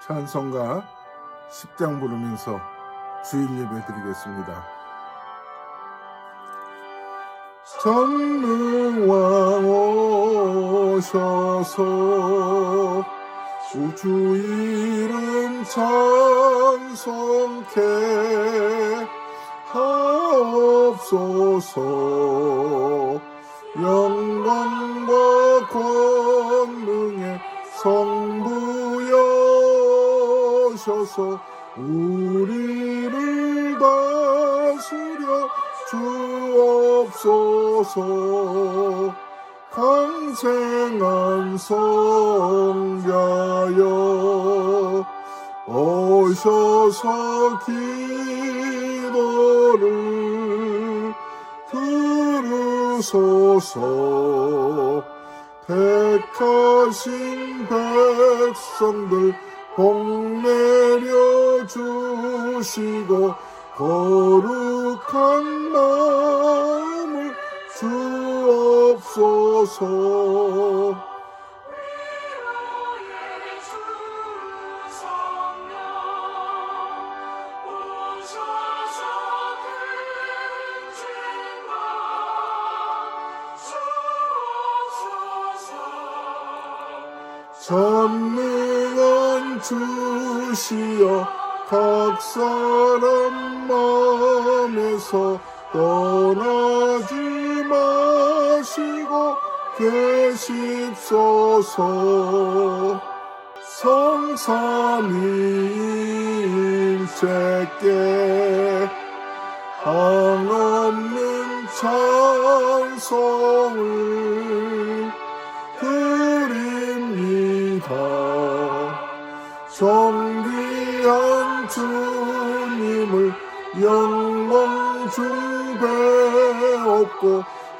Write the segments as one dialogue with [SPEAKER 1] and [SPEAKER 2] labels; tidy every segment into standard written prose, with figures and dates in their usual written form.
[SPEAKER 1] 찬송가 10장 부르면서 주일 예배 드리겠습니다. 전능왕 오셔서 주 이름 찬송케 하옵소서. 영광과 권능의 성부여셔서 우리를 다스려 주옵소서. 강생한 성자여 오셔서 기도를 들으소서. 택하신 백성들 복 내려 주시고 거룩한 마음을 주옵소서. 전능한 주시여 각 사람 마음에서 떠나지 마시고 계십소서. 성삼위일체께 한없는 찬송을 드립니다. 존귀한 주님을 영광 중배옵고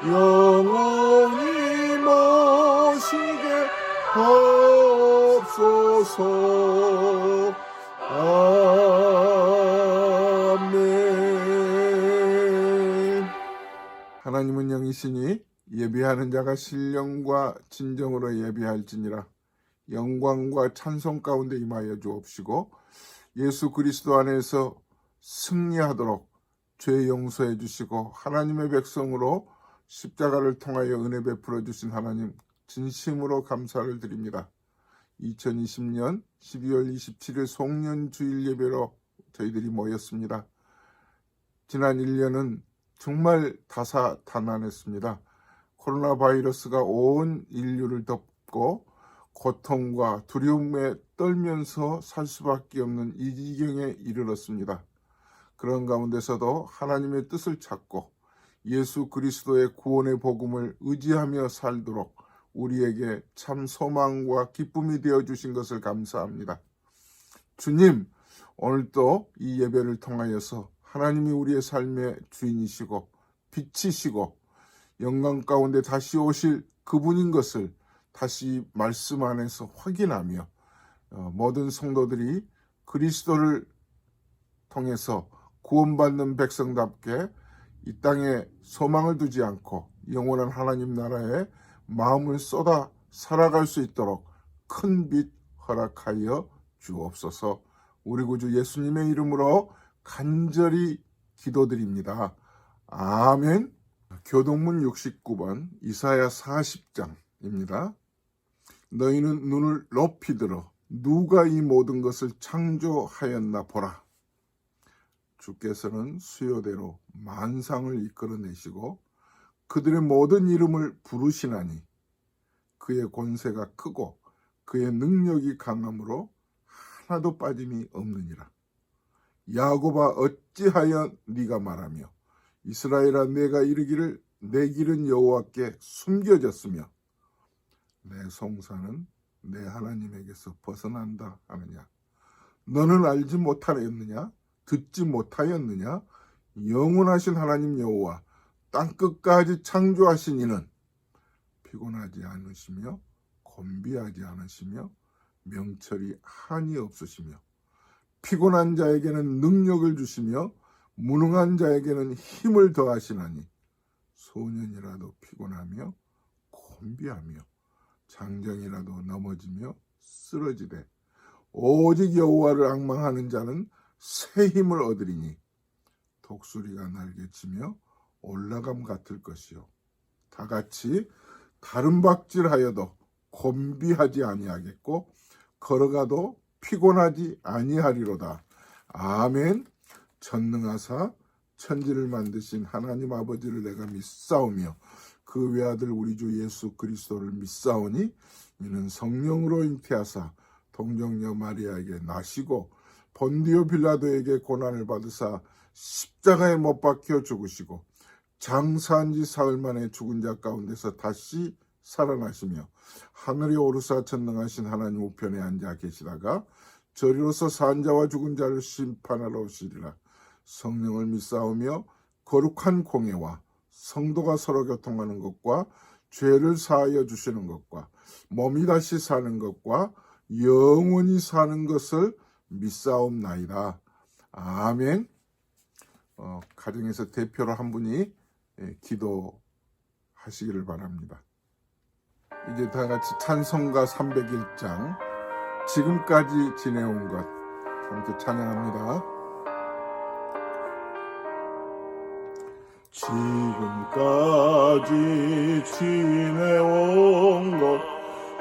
[SPEAKER 1] 영원히 모시게 하옵소서. 아멘. 하나님은 영이시니 예배하는 자가 신령과 진정으로 예배할지니라. 영광과 찬송 가운데 임하여 주옵시고 예수 그리스도 안에서 승리하도록 죄 용서해 주시고 하나님의 백성으로 십자가를 통하여 은혜 베풀어 주신 하나님 진심으로 감사를 드립니다. 2020년 12월 27일 송년 주일 예배로 저희들이 모였습니다. 지난 1년은 정말 다사다난했습니다. 코로나 바이러스가 온 인류를 덮고 고통과 두려움에 떨면서 살 수밖에 없는 이 지경에 이르렀습니다. 그런 가운데서도 하나님의 뜻을 찾고 예수 그리스도의 구원의 복음을 의지하며 살도록 우리에게 참 소망과 기쁨이 되어주신 것을 감사합니다. 주님, 오늘도 이 예배를 통하여서 하나님이 우리의 삶의 주인이시고 빛이시고 영광 가운데 다시 오실 그분인 것을 다시 말씀 안에서 확인하며 모든 성도들이 그리스도를 통해서 구원받는 백성답게 이 땅에 소망을 두지 않고 영원한 하나님 나라에 마음을 쏟아 살아갈 수 있도록 큰 빛 허락하여 주옵소서. 우리 구주 예수님의 이름으로 간절히 기도드립니다. 아멘. 교동문 69번 이사야 40장입니다. 너희는 눈을 높이 들어 누가 이 모든 것을 창조하였나 보라. 주께서는 수요대로 만상을 이끌어내시고 그들의 모든 이름을 부르시나니 그의 권세가 크고 그의 능력이 강함으로 하나도 빠짐이 없느니라. 야곱아 어찌하여 네가 말하며 이스라엘아 내가 이르기를 내 길은 여호와께 숨겨졌으며 내 송사는 내 하나님에게서 벗어난다 하느냐. 너는 알지 못하였느냐? 듣지 못하였느냐? 영원하신 하나님 여호와 땅끝까지 창조하신 이는 피곤하지 않으시며 곤비하지 않으시며 명철이 한이 없으시며 피곤한 자에게는 능력을 주시며 무능한 자에게는 힘을 더하시나니 소년이라도 피곤하며 곤비하며 장정이라도 넘어지며 쓰러지되 오직 여호와를 앙망하는 자는 새 힘을 얻으리니 독수리가 날개치며 올라감 같을 것이요 다 같이 다른 박질하여도 곤비하지 아니하겠고 걸어가도 피곤하지 아니하리로다. 아멘. 전능하사 천지를 만드신 하나님 아버지를 내가 믿사오며 그 외아들 우리 주 예수 그리스도를 믿사오니 이는 성령으로 잉태하사 동정녀 마리아에게 나시고 본디오 빌라도에게 고난을 받으사 십자가에 못 박혀 죽으시고 장사한 지 사흘 만에 죽은 자 가운데서 다시 살아나시며 하늘에 오르사 전능하신 하나님 우편에 앉아 계시다가 저리로서 산 자와 죽은 자를 심판하러 오시리라. 성령을 믿사오며 거룩한 공예와 성도가 서로 교통하는 것과 죄를 사하여 주시는 것과 몸이 다시 사는 것과 영원히 사는 것을 믿사옵나이다. 아멘. 가정에서 대표로 한 분이 기도하시기를 바랍니다. 이제 다 같이 찬송가 301장 지금까지 지내온 것 함께 찬양합니다. 지금까지 지내온 것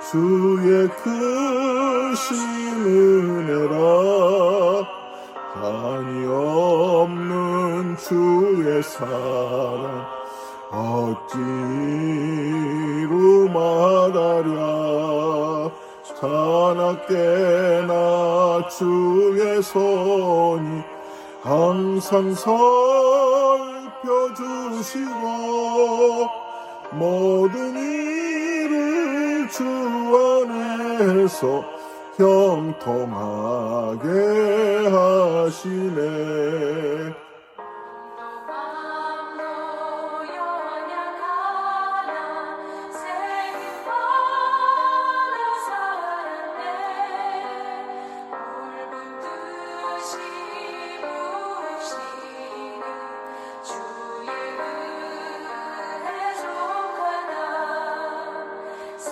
[SPEAKER 1] 주의 크신 은혜라 한이 없는 주의 사랑 어찌로 말하랴 자나깨나 주의 손이 항상 살펴주시고 모든 일을 주 안에서 형통하게 하시네.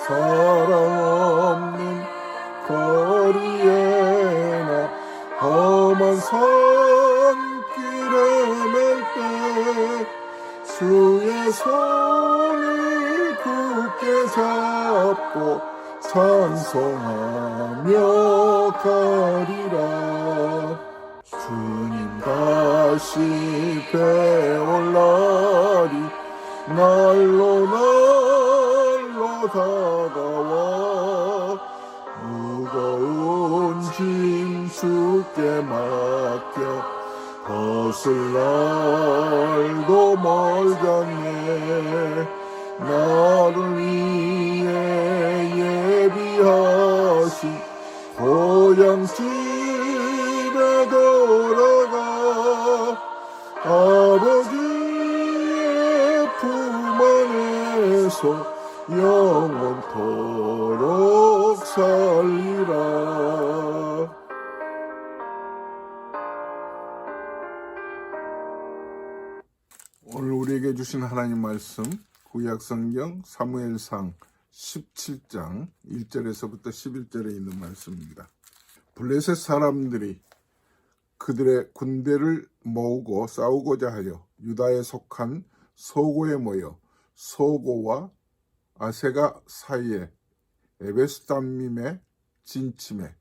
[SPEAKER 1] 사랑 없는 거리에나 험한 산길에 맬 때 주의 손을 굳게 잡고 찬송하며 가리라. 주님 다시 배올 날이 날로 다가와 무거운 짐 주께 맡겨 벗을 날도 멀잖네. 나를 위해 예비하신 고향 집에 돌아가 아버지의 품 안에서 영원토록 살리라. 오늘 우리에게 주신 하나님 말씀 구약성경 사무엘상 17장 1절에서부터 11절에 있는 말씀입니다. 블레셋 사람들이 그들의 군대를 모으고 싸우고자 하여 유다에 속한 소고에 모여 소고와 아세가 사이에 에베스담밈에 진침해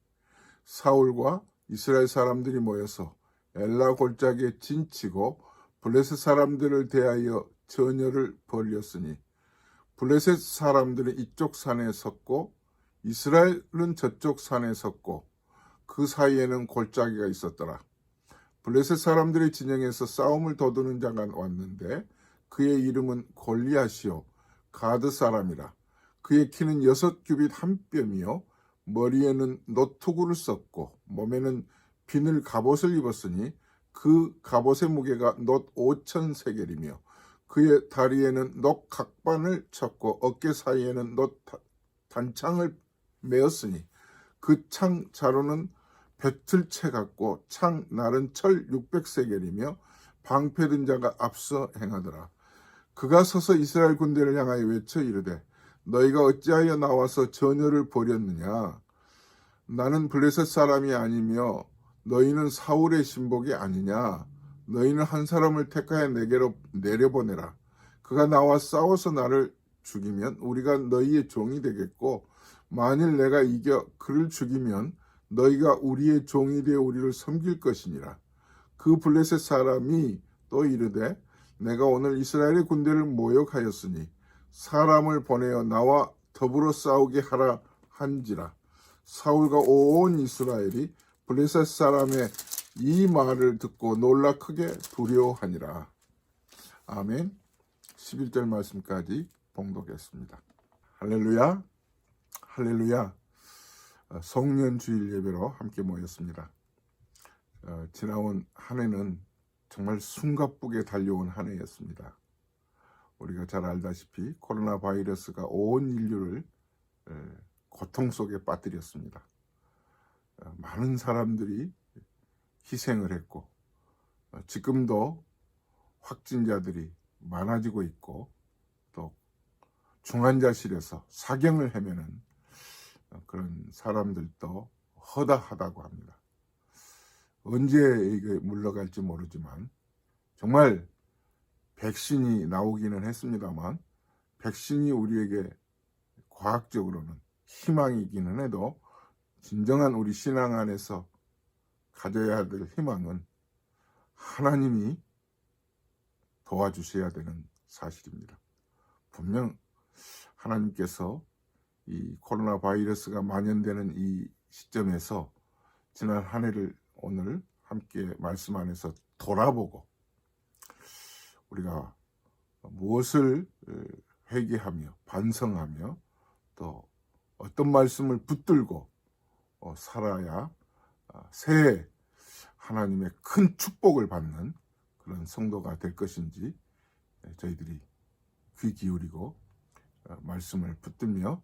[SPEAKER 1] 사울과 이스라엘 사람들이 모여서 엘라 골짜기에 진치고 블레셋 사람들을 대하여 전열을 벌였으니 블레셋 사람들은 이쪽 산에 섰고 이스라엘은 저쪽 산에 섰고 그 사이에는 골짜기가 있었더라. 블레셋 사람들의 진영에서 싸움을 도두는 자가 왔는데 그의 이름은 골리앗이요 가드 사람이라. 그의 키는 6규빗 한 뼘이요 머리에는 노투구를 썼고 몸에는 비늘 갑옷을 입었으니 그 갑옷의 무게가 놋 5,000세겔이며 그의 다리에는 놋 각반을 쳤고 어깨 사이에는 놋 단창을 메었으니 그 창 자루는 배틀채 같고 창 날은 철 600세겔이며 방패든 자가 앞서 행하더라. 그가 서서 이스라엘 군대를 향하여 외쳐 이르되 너희가 어찌하여 나와서 전열을 벌였느냐. 나는 블레셋 사람이 아니며 너희는 사울의 신복이 아니냐. 너희는 한 사람을 택하여 내게로 내려보내라. 그가 나와 싸워서 나를 죽이면 우리가 너희의 종이 되겠고, 만일 내가 이겨 그를 죽이면 너희가 우리의 종이 되어 우리를 섬길 것이니라. 그 블레셋 사람이 또 이르되 내가 오늘 이스라엘의 군대를 모욕하였으니 사람을 보내어 나와 더불어 싸우게 하라 한지라. 사울과 온 이스라엘이 블레셋 사람의 이 말을 듣고 놀라 크게 두려워하니라. 아멘. 11절 말씀까지 봉독했습니다. 할렐루야, 할렐루야. 송년 주일 예배로 함께 모였습니다. 지나온 한 해는 정말 숨가쁘게 달려온 한 해였습니다. 우리가 잘 알다시피 코로나 바이러스가 온 인류를 고통 속에 빠뜨렸습니다. 많은 사람들이 희생을 했고, 지금도 확진자들이 많아지고 있고, 또 중환자실에서 사경을 헤매는 그런 사람들도 허다하다고 합니다. 언제 이게 물러갈지 모르지만, 정말 백신이 나오기는 했습니다만, 백신이 우리에게 과학적으로는 희망이기는 해도 진정한 우리 신앙 안에서 가져야 될 희망은 하나님이 도와주셔야 되는 사실입니다. 분명 하나님께서 이 코로나 바이러스가 만연되는 이 시점에서 지난 한 해를 오늘 함께 말씀 안에서 돌아보고 우리가 무엇을 회개하며 반성하며 또 어떤 말씀을 붙들고 살아야 새해 하나님의 큰 축복을 받는 그런 성도가 될 것인지 저희들이 귀 기울이고 말씀을 붙들며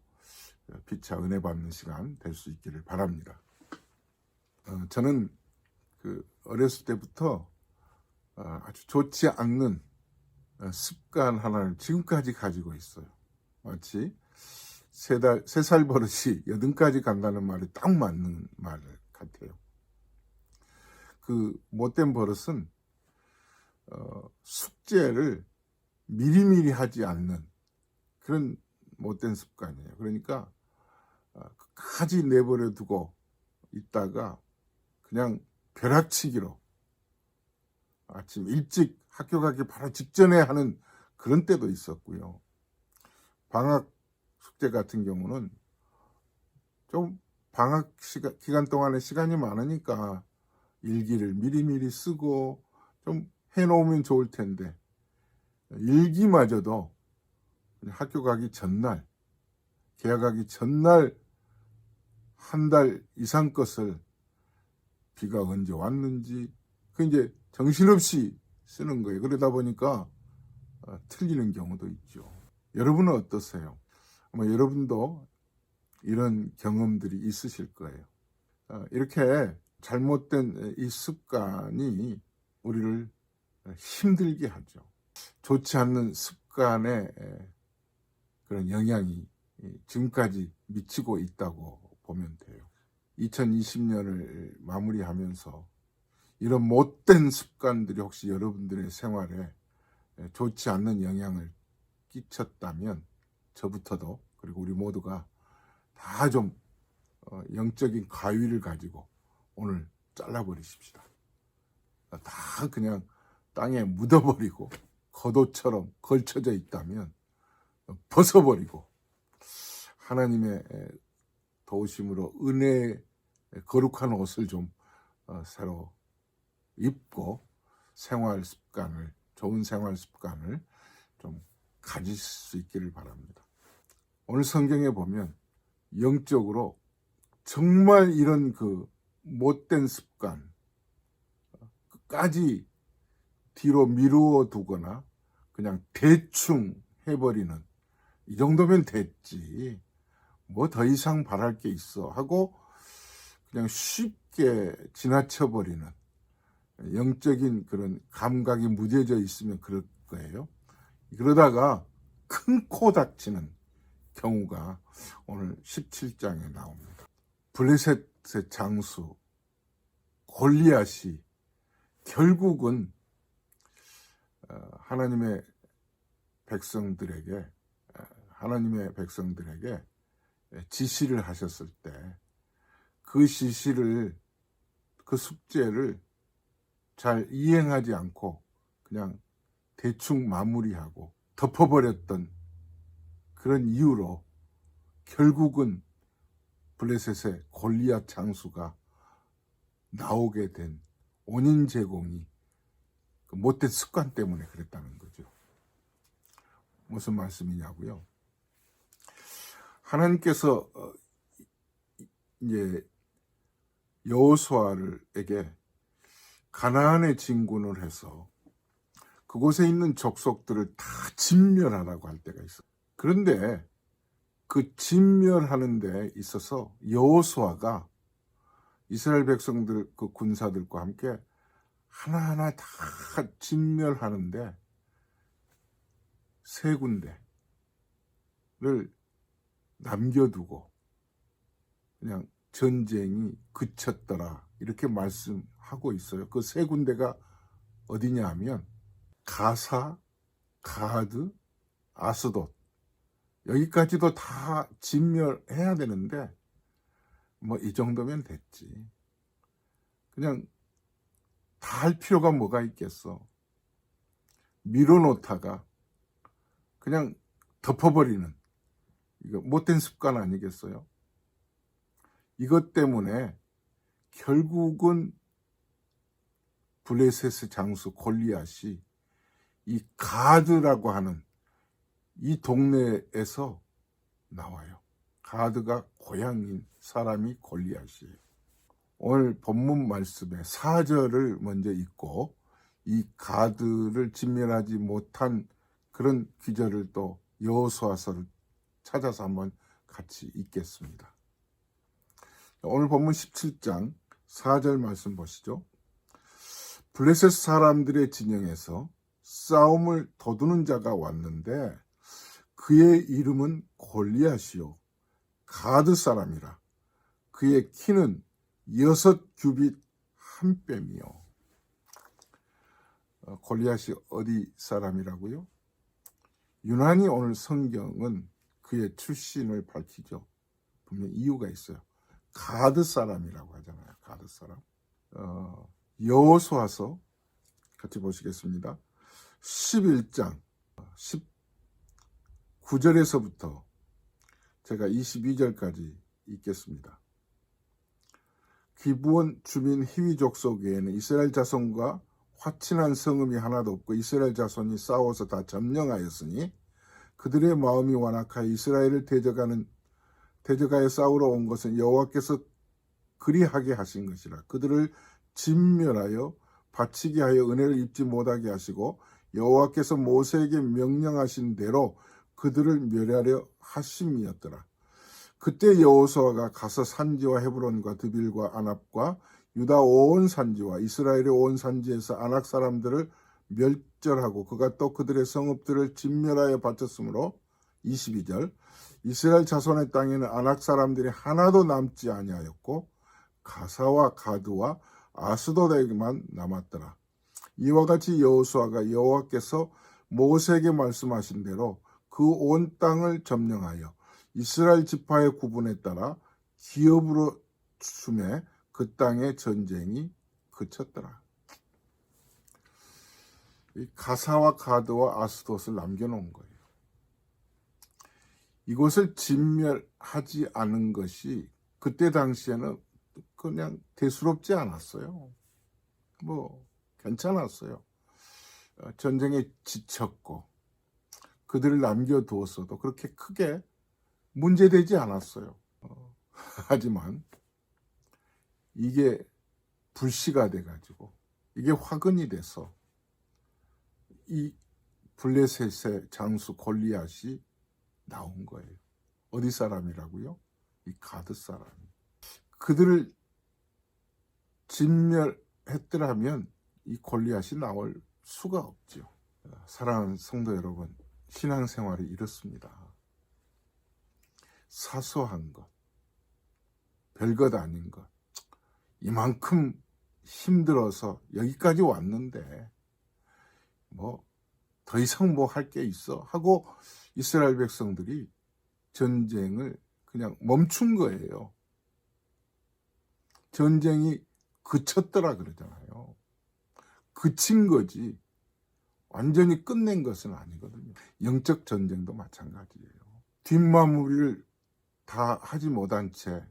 [SPEAKER 1] 피차 은혜 받는 시간 될 수 있기를 바랍니다. 저는 어렸을 때부터 아주 좋지 않는 습관 하나를 지금까지 가지고 있어요. 마치 3살 버릇이 8까지 간다는 말이 딱 맞는 말 같아요. 그 못된 버릇은 숙제를 미리미리 하지 않는 그런 못된 습관이에요. 그러니까 끝까지 내버려 두고 있다가 그냥 벼락치기로 아침 일찍 학교 가기 바로 직전에 하는 그런 때도 있었고요. 방학 숙제 같은 경우는 좀 방학 기간 동안에 시간이 많으니까 일기를 미리미리 쓰고 좀 해놓으면 좋을 텐데 일기마저도 학교 가기 전날, 개학하기 전날 한 달 이상 것을 비가 언제 왔는지 그 이제 정신없이 쓰는 거예요. 그러다 보니까 틀리는 경우도 있죠. 여러분은 어떠세요? 아마 여러분도 이런 경험들이 있으실 거예요. 이렇게 잘못된 이 습관이 우리를 힘들게 하죠. 좋지 않는 습관의 그런 영향이 지금까지 미치고 있다고 보면 돼요. 2020년을 마무리하면서 이런 못된 습관들이 혹시 여러분들의 생활에 좋지 않는 영향을 끼쳤다면 저부터도 그리고 우리 모두가 다 좀 영적인 가위를 가지고 오늘 잘라버리십시다. 다 그냥 땅에 묻어버리고 겉옷처럼 걸쳐져 있다면 벗어버리고 하나님의 도우심으로 은혜의 거룩한 옷을 좀 새로 입고 생활 습관을, 좋은 생활 습관을 좀 가질 수 있기를 바랍니다. 오늘 성경에 보면 영적으로 정말 이런 못된 습관 끝까지 뒤로 미루어 두거나 그냥 대충 해버리는, 이 정도면 됐지 뭐 더 이상 바랄 게 있어 하고 그냥 쉽게 지나쳐버리는 영적인 그런 감각이 무뎌져 있으면 그럴 거예요. 그러다가 큰 코 닥치는 경우가 오늘 17장에 나옵니다. 블레셋 장수 골리앗이 결국은 하나님의 백성들에게 지시를 하셨을 때 그 지시를, 그 숙제를 잘 이행하지 않고 그냥 대충 마무리하고 덮어버렸던 그런 이유로 결국은 블레셋의 골리앗 장수가 나오게 된 원인 제공이 그 못된 습관 때문에 그랬다는 거죠. 무슨 말씀이냐고요? 하나님께서 이제 여호수아에게 가나안에 진군을 해서 그곳에 있는 족속들을 다 진멸하라고 할 때가 있어요. 그런데 그 진멸하는 데 있어서 여호수아가 이스라엘 백성들, 그 군사들과 함께 하나하나 다 진멸하는데 3군데를 남겨두고 그냥 전쟁이 그쳤더라, 이렇게 말씀하고 있어요. 그 3군데가 어디냐 하면 가사, 가드, 아스돗, 여기까지도 다 진멸해야 되는데 뭐 이 정도면 됐지, 그냥 다 할 필요가 뭐가 있겠어. 미뤄놓다가 그냥 덮어버리는, 이거 못된 습관 아니겠어요? 이것 때문에 결국은 블레셋의 장수 골리앗이 이 가드라고 하는 이 동네에서 나와요. 가드가 고향인 사람이 골리앗이에요. 오늘 본문 말씀에 4절을 먼저 읽고 이 가드를 진멸하지 못한 그런 기절을 또 여호수아서를 찾아서 한번 같이 읽겠습니다. 오늘 본문 17장 4절 말씀 보시죠. 블레셋 사람들의 진영에서 싸움을 도두는 자가 왔는데 그의 이름은 골리앗이요 가드 사람이라. 그의 키는 6규빗 1뼘이요. 골리앗이 어디 사람이라고요? 유난히 오늘 성경은 그의 출신을 밝히죠. 분명히 이유가 있어요. 가드 사람이라고 하잖아요. 가드 사람. 여호수아서 같이 보시겠습니다. 11장 19절에서부터 제가 22절까지 읽겠습니다. 기브온 주민 히위 족속 외에는 이스라엘 자손과 화친한 성읍이 하나도 없고 이스라엘 자손이 싸워서 다 점령하였으니 그들의 마음이 완악하여 이스라엘을 대적하여 싸우러 온 것은 여호와께서 그리하게 하신 것이라. 그들을 진멸하여 바치게 하여 은혜를 입지 못하게 하시고 여호와께서 모세에게 명령하신 대로 그들을 멸하려 하심이었더라. 그때 여호수아가 가서 산지와 헤브론과 드빌과 아납과 유다 온 산지와 이스라엘의 온 산지에서 아낙 사람들을 멸절하고 그가 또 그들의 성읍들을 진멸하여 바쳤으므로 22절 이스라엘 자손의 땅에는 아낙 사람들이 하나도 남지 아니하였고 가사와 가드와 아스돗에게만 남았더라. 이와 같이 여호수아가 여호와께서 모세에게 말씀하신 대로 그 온 땅을 점령하여 이스라엘 지파의 구분에 따라 기업으로 주매 그 땅의 전쟁이 그쳤더라. 이 가사와 가드와 아스돗을 남겨놓은 거예요. 이것을 진멸하지 않은 것이 그때 당시에는 그냥 대수롭지 않았어요. 뭐 괜찮았어요. 전쟁에 지쳤고 그들을 남겨두었어도 그렇게 크게 문제되지 않았어요. 하지만 이게 불씨가 돼가지고 이게 화근이 돼서 이 블레셋의 장수 골리앗이 나온 거예요. 어디 사람이라고요? 이 가드 사람. 그들을 진멸했더라면 이 골리앗이 나올 수가 없죠. 사랑하는 성도 여러분, 신앙생활이 이렇습니다. 사소한 것, 별것 아닌 것, 이만큼 힘들어서 여기까지 왔는데 뭐 더 이상 뭐 할 게 있어 하고 이스라엘 백성들이 전쟁을 그냥 멈춘 거예요. 전쟁이 그쳤더라 그러잖아요. 그친 거지 완전히 끝낸 것은 아니거든요. 영적 전쟁도 마찬가지예요. 뒷마무리를 다 하지 못한 채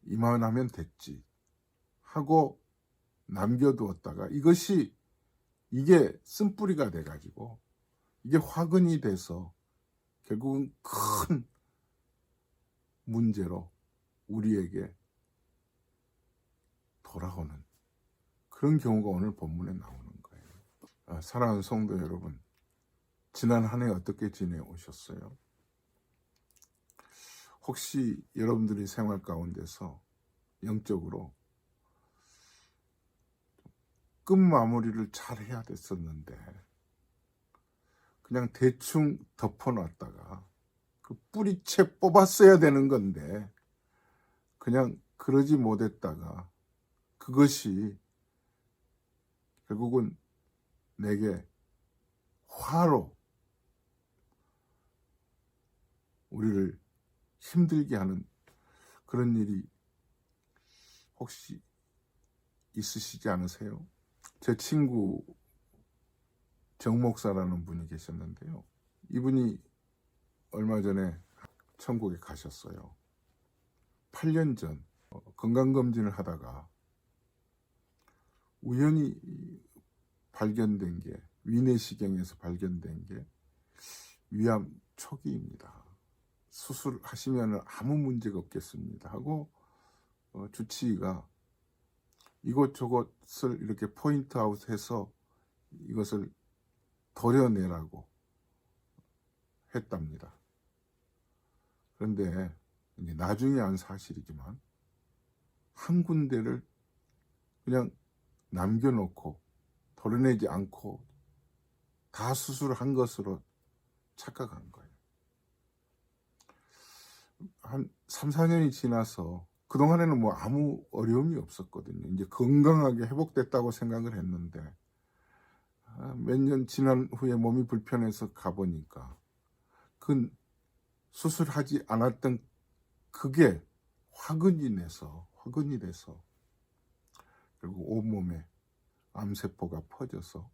[SPEAKER 1] 이만하면 됐지 하고 남겨두었다가 이게 쓴뿌리가 돼가지고 이게 화근이 돼서 결국은 큰 문제로 우리에게 돌아오는 그런 경우가 오늘 본문에 나오는 거예요. 사랑하는 성도 여러분, 지난 한 해 어떻게 지내오셨어요? 혹시 여러분들이 생활 가운데서 영적으로 끝마무리를 잘 해야 됐었는데 그냥 대충 덮어놨다가 그 뿌리채 뽑았어야 되는 건데 그냥 그러지 못했다가 그것이 결국은 내게 화로 우리를 힘들게 하는 그런 일이 혹시 있으시지 않으세요? 제 친구 정 목사라는 분이 계셨는데요. 이분이 얼마 전에 천국에 가셨어요. 8년 전 건강검진을 하다가 우연히 발견된 게 위내시경에서 발견된 게 위암 초기입니다. 수술하시면 아무 문제가 없겠습니다 하고 주치의가 이것저것을 이렇게 포인트 아웃해서 이것을 도려내라고 했답니다. 그런데 이제 나중에 안 사실이지만 한 군데를 그냥 남겨놓고 도려내지 않고 다 수술한 것으로 착각한 거예요. 한 3, 4년이 지나서 그동안에는 뭐 아무 어려움이 없었거든요. 이제 건강하게 회복됐다고 생각을 했는데 몇 년 지난 후에 몸이 불편해서 가보니까 그 수술하지 않았던 그게 화근이 돼서 결국 온몸에 암세포가 퍼져서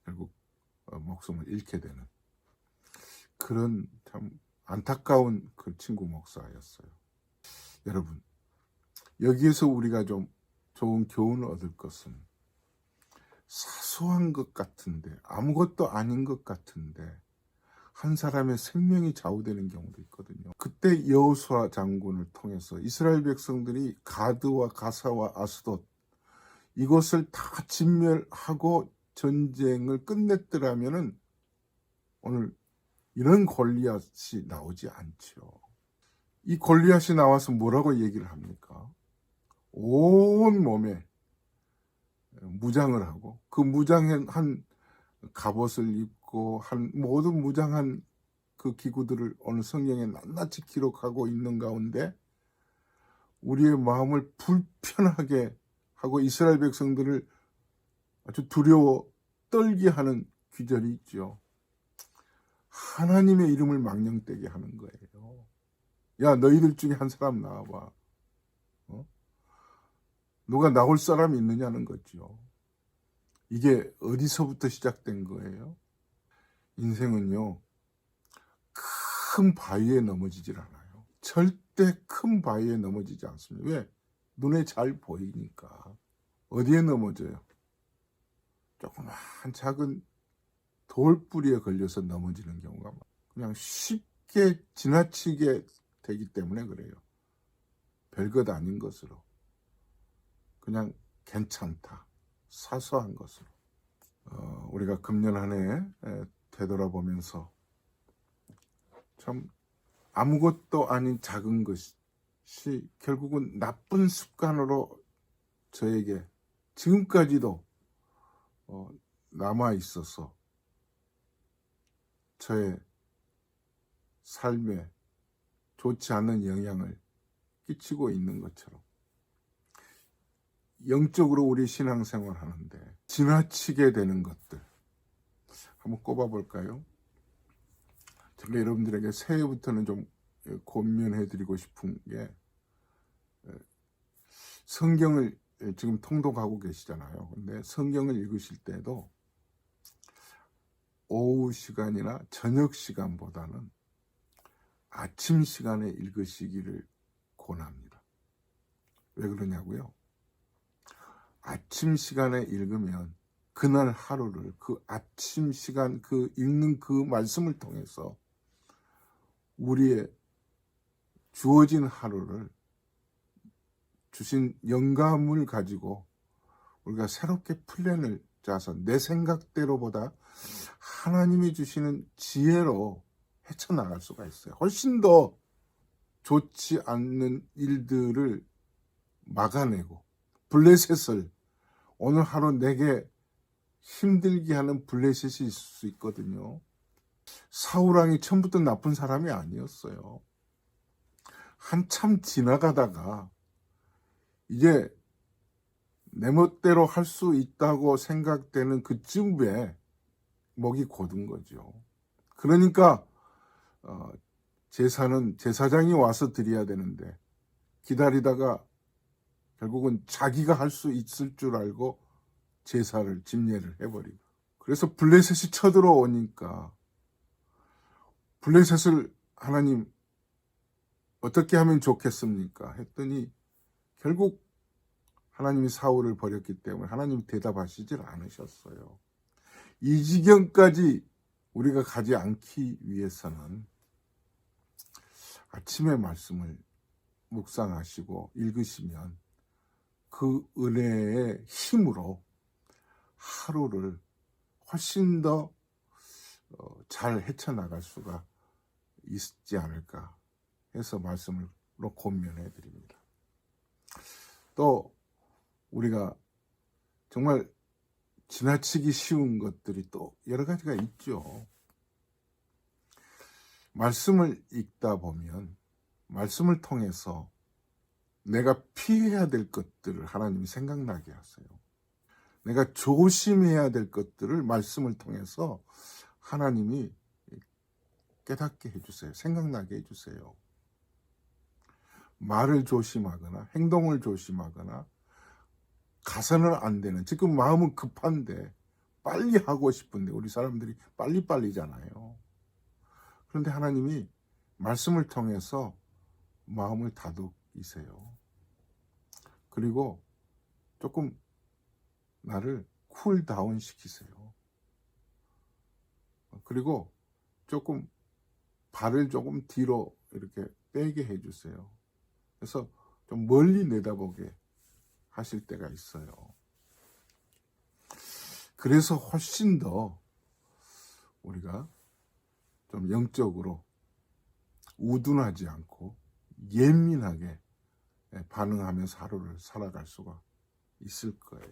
[SPEAKER 1] 결국 목숨을 잃게 되는 그런 참 안타까운 그 친구 목사였어요. 여러분, 여기에서 우리가 좀 좋은 교훈을 얻을 것은 사소한 것 같은데 아무것도 아닌 것 같은데 한 사람의 생명이 좌우되는 경우도 있거든요. 그때 여호수아 장군을 통해서 이스라엘 백성들이 가드와 가사와 아스돗 이것을 다 진멸하고 전쟁을 끝냈더라면은 오늘 이런 골리앗이 나오지 않죠. 이 골리앗이 나와서 뭐라고 얘기를 합니까? 온 몸에 무장을 하고 그 무장한 갑옷을 입고 한 모든 무장한 그 기구들을 오늘 성경에 낱낱이 기록하고 있는 가운데 우리의 마음을 불편하게 하고 이스라엘 백성들을 아주 두려워 떨게 하는 귀절이 있죠. 하나님의 이름을 망령되게 하는 거예요. 야, 너희들 중에 한 사람 나와봐. 누가 나올 사람이 있느냐는 거죠. 이게 어디서부터 시작된 거예요? 인생은요, 큰 바위에 넘어지질 않아요. 절대 큰 바위에 넘어지지 않습니다. 왜? 눈에 잘 보이니까. 어디에 넘어져요? 조그만 작은 돌뿌리에 걸려서 넘어지는 경우가 그냥 쉽게 지나치게 되기 때문에 그래요. 별것 아닌 것으로. 그냥 괜찮다. 사소한 것으로. 우리가 금년 한 해 되돌아보면서 참 아무것도 아닌 작은 것이 결국은 나쁜 습관으로 저에게 지금까지도 남아 있어서 저의 삶에 좋지 않은 영향을 끼치고 있는 것처럼 영적으로 우리 신앙생활 하는데 지나치게 되는 것들 한번 꼽아볼까요? 제가 여러분들에게 새해부터는 좀 권면해드리고 싶은 게, 성경을 지금 통독하고 계시잖아요. 근데 성경을 읽으실 때도 오후 시간이나 저녁 시간보다는 아침 시간에 읽으시기를 권합니다. 왜 그러냐고요? 아침 시간에 읽으면 그날 하루를 그 아침 시간 그 읽는 그 말씀을 통해서 우리의 주어진 하루를 주신 영감을 가지고 우리가 새롭게 플랜을 짜서 내 생각대로보다 하나님이 주시는 지혜로 헤쳐나갈 수가 있어요. 훨씬 더 좋지 않는 일들을 막아내고, 블레셋을 오늘 하루 내게 힘들게 하는 블레셋이 있을 수 있거든요. 사울왕이 처음부터 나쁜 사람이 아니었어요. 한참 지나가다가 이제 내 멋대로 할 수 있다고 생각되는 그쯤에 목이 곧은 거죠. 그러니까 제사는 제사장이 와서 드려야 되는데 기다리다가 결국은 자기가 할 수 있을 줄 알고 제사를 집례를 해버리고, 그래서 블레셋이 쳐들어오니까 블레셋을 하나님 어떻게 하면 좋겠습니까? 했더니 결국 하나님이 사울을 버렸기 때문에 하나님이 대답하시질 않으셨어요. 이 지경까지 우리가 가지 않기 위해서는 아침에 말씀을 묵상하시고 읽으시면 그 은혜의 힘으로 하루를 훨씬 더 잘 헤쳐나갈 수가 있지 않을까 해서 말씀으로 권면해 드립니다. 또 우리가 정말 지나치기 쉬운 것들이 또 여러 가지가 있죠. 말씀을 읽다 보면 말씀을 통해서 내가 피해야 될 것들을 하나님이 생각나게 하세요. 내가 조심해야 될 것들을 말씀을 통해서 하나님이 깨닫게 해주세요. 생각나게 해주세요. 말을 조심하거나 행동을 조심하거나 가서는 안 되는, 지금 마음은 급한데 빨리 하고 싶은데 우리 사람들이 빨리빨리잖아요. 그런데 하나님이 말씀을 통해서 마음을 다독이세요. 그리고 조금 나를 쿨다운 시키세요. 그리고 조금 발을 조금 뒤로 이렇게 빼게 해주세요. 그래서 좀 멀리 내다보게 하실 때가 있어요. 그래서 훨씬 더 우리가 좀 영적으로 우둔하지 않고 예민하게 반응하면서 하루를 살아갈 수가 있을 거예요.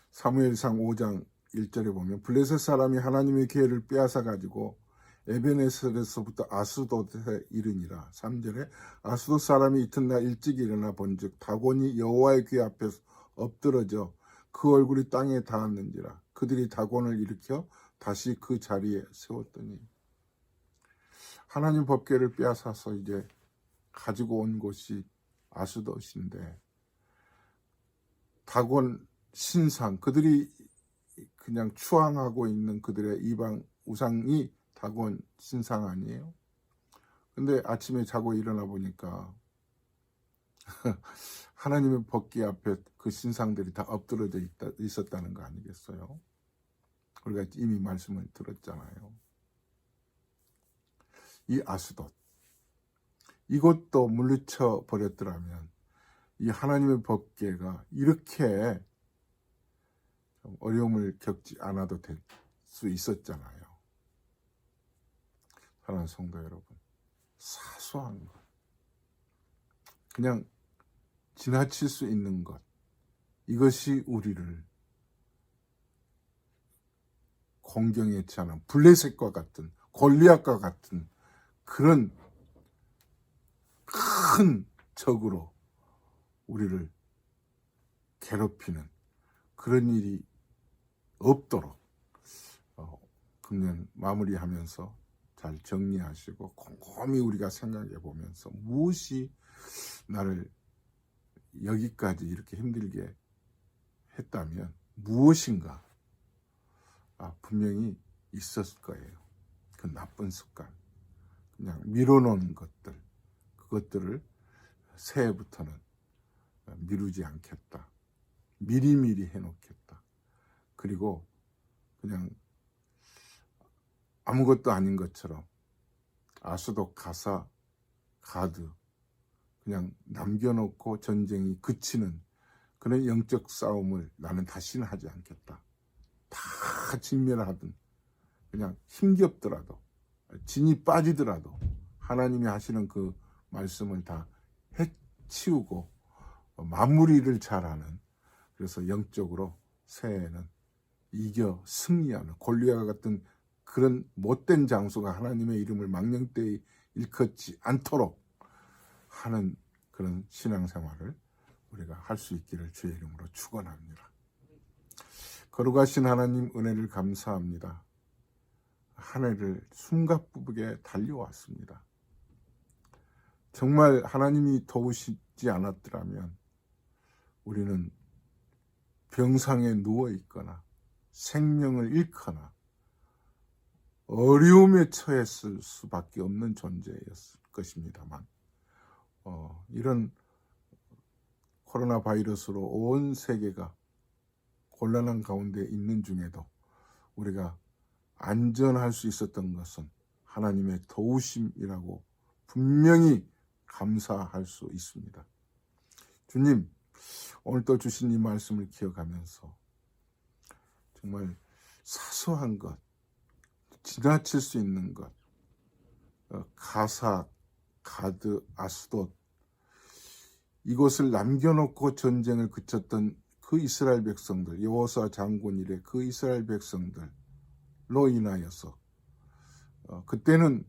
[SPEAKER 1] 사무엘상 5장 1절에 보면 블레셋 사람이 하나님의 기회를 빼앗아 가지고 에베네셀에서부터 아스돗에 이르니라. 3절에 아스돗 사람이 이튿날 일찍 일어나 본즉 다곤이 여호와의 귀 앞에서 엎드러져 그 얼굴이 땅에 닿았는지라. 그들이 다곤을 일으켜 다시 그 자리에 세웠더니, 하나님 법궤를 빼앗아서 이제 가지고 온 곳이 아스돗인데 다곤 신상, 그들이 그냥 추앙하고 있는 그들의 이방 우상이 다곤 신상 아니에요? 근데 아침에 자고 일어나 보니까 하나님의 법궤 앞에 그 신상들이 다 엎드러져 있었다는 거 아니겠어요? 우리가 이미 말씀을 들었잖아요. 이 아스돗, 이것도 물리쳐 버렸더라면 이 하나님의 법궤가 이렇게 어려움을 겪지 않아도 될 수 있었잖아요. 사랑하는 성도 여러분, 사소한 것, 그냥 지나칠 수 있는 것, 이것이 우리를 공경치 않은 블레셋과 같은, 골리앗과 같은 그런 큰 적으로 우리를 괴롭히는 그런 일이 없도록 금년 마무리하면서 잘 정리하시고 곰곰이 우리가 생각해 보면서 무엇이 나를 여기까지 이렇게 힘들게 했다면 무엇인가 분명히 있었을 거예요. 그 나쁜 습관, 그냥 미뤄놓은 것들, 그것들을 새해부터는 미루지 않겠다. 미리미리 해놓겠다. 그리고 그냥 아무것도 아닌 것처럼 아수도 가사, 가드 그냥 남겨놓고 전쟁이 그치는 그런 영적 싸움을 나는 다시는 하지 않겠다. 다 진멸하든 그냥 힘겹더라도 진이 빠지더라도 하나님이 하시는 그 말씀을 다 해치우고 마무리를 잘하는, 그래서 영적으로 새해에는 이겨 승리하는 골리앗 같은 그런 못된 장수가 하나님의 이름을 망령되이 일컫지 않도록 하는 그런 신앙생활을 우리가 할 수 있기를 주의 이름으로 축원합니다. 거룩하신 하나님 은혜를 감사합니다. 한 해를 숨가쁘게 달려왔습니다. 정말 하나님이 도우시지 않았더라면 우리는 병상에 누워있거나 생명을 잃거나 어려움에 처했을 수밖에 없는 존재였을 것입니다만 이런 코로나 바이러스로 온 세계가 곤란한 가운데 있는 중에도 우리가 안전할 수 있었던 것은 하나님의 도우심이라고 분명히 감사할 수 있습니다. 주님, 오늘 또 주신 이 말씀을 기억하면서 정말 사소한 것, 지나칠 수 있는 것, 가사, 가드, 아스돗, 이곳을 남겨놓고 전쟁을 그쳤던 그 이스라엘 백성들, 여호수아 장군 이래 그 이스라엘 백성들로 인하여서 그때는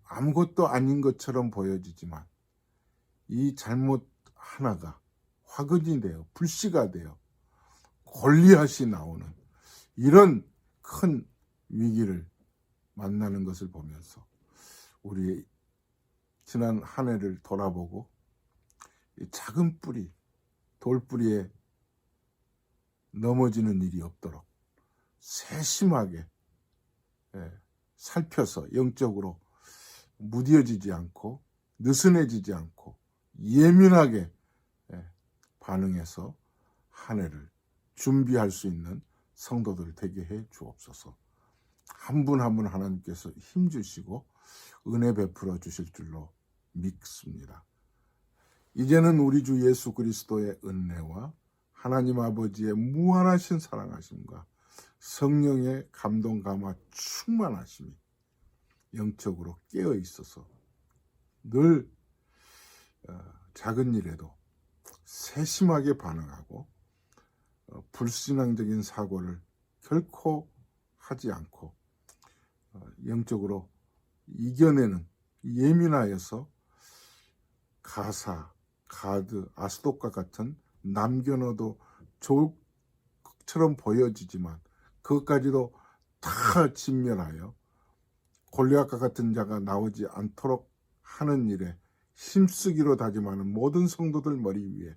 [SPEAKER 1] 아무것도 아닌 것처럼 보여지지만 이 잘못 하나가 화근이 되어 불씨가 되어 골리앗이 나오는 이런 큰 위기를 만나는 것을 보면서 우리 지난 한 해를 돌아보고 작은 뿌리, 돌뿌리에 넘어지는 일이 없도록 세심하게 살펴서 영적으로 무뎌지지 않고 느슨해지지 않고 예민하게 반응해서 한 해를 준비할 수 있는 성도들 되게 해 주옵소서. 한 분 한 분 하나님께서 힘주시고 은혜 베풀어 주실 줄로 믿습니다. 이제는 우리 주 예수 그리스도의 은혜와 하나님 아버지의 무한하신 사랑하심과 성령의 감동 감화 충만하심이 영적으로 깨어 있어서 늘 작은 일에도 세심하게 반응하고 불신앙적인 사고를 결코 하지 않고 영적으로 이겨내는, 예민하여서 가사, 가드, 아스돗과 같은 남겨놔도 좋을 것처럼 보여지지만 그것까지도 다 진멸하여 골리앗과 같은 자가 나오지 않도록 하는 일에 힘쓰기로 다짐하는 모든 성도들 머리 위에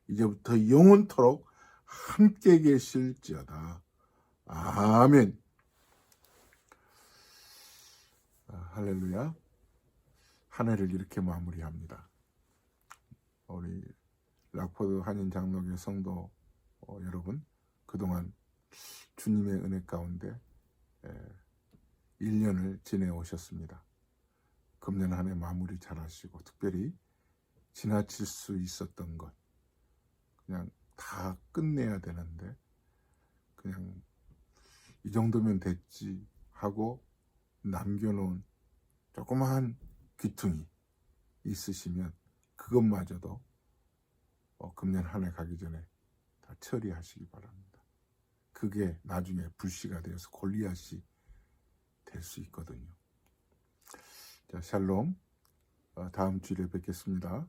[SPEAKER 1] 이제부터 영원토록 함께 계실지어다. 아멘. 할렐루야. 한 해를 이렇게 마무리합니다. 우리 락포드 한인 장로교 성도 여러분, 그동안 주님의 은혜 가운데 1년을 지내오셨습니다. 금년 한 해 마무리 잘 하시고, 특별히 지나칠 수 있었던 것 그냥 다 끝내야 되는데 그냥 이 정도면 됐지 하고 남겨놓은 조그마한 귀퉁이 있으시면 그것마저도 금년 한 해 가기 전에 다 처리하시기 바랍니다. 그게 나중에 불씨가 되어서 골리앗이 될 수 있거든요. 자, 샬롬. 다음 주일에 뵙겠습니다.